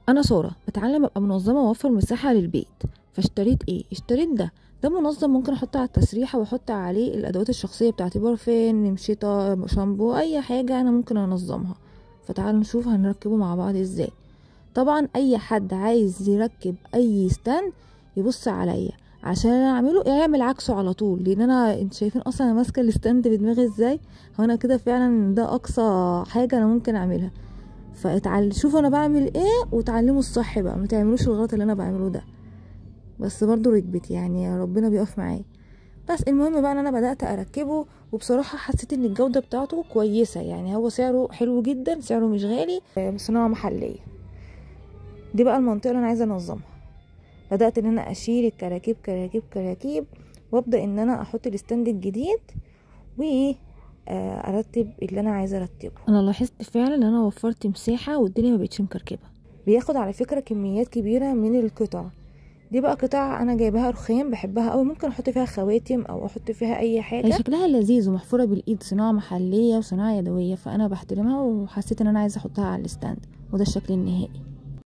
انا ساره بتعلم ابقى منظمه واوفر مساحه للبيت. فاشتريت ايه؟ اشتريت ده منظم ممكن احط على التسريحه واحط عليه الادوات الشخصيه بتاعتي، برفان، مشيطه، شامبو، اي حاجه انا ممكن انظمها. فتعالوا نشوف هنركبه مع بعض ازاي. طبعا اي حد عايز يركب اي ستاند يبص عليا عشان انا اعمله يعمل عكسه على طول، لان انتوا شايفين اصلا انا ماسكه الستاند بدماغي ازاي. هو انا كده فعلا ده اقصى حاجه انا ممكن اعملها. شوفوا انا بعمل ايه وتعلموا الصح بقى، ما تعملوش الغلط اللي انا بعمله ده. بس برضو ركبت يعني ربنا بيقف معايا. بس المهم بقى ان انا بدأت اركبه، وبصراحة حسيت ان الجودة بتاعته كويسة، يعني هو سعره حلو جدا، سعره مش غالي، صناعة محلية. دي بقى المنطقة اللي انا عايزة انظمها. بدأت ان انا اشيل الكراكيب كراكيب كراكيب، وابدأ ان انا احط الستاند الجديد وايه، ارتب اللي انا عايزه ارتبه. انا لاحظت فعلا ان انا وفرت مساحه والدنيا ما بقتش مكركبه. بياخد على فكره كميات كبيره من القطع. دي بقى قطع انا جايباها رخام، بحبها قوي، ممكن احط فيها خواتم او احط فيها اي حاجه. هي شكلها لذيذ ومحفوره بالايد، صناعه محليه وصناعه يدويه، فانا بحترمها وحسيت ان انا عايزه احطها على الستاند، وده الشكل النهائي.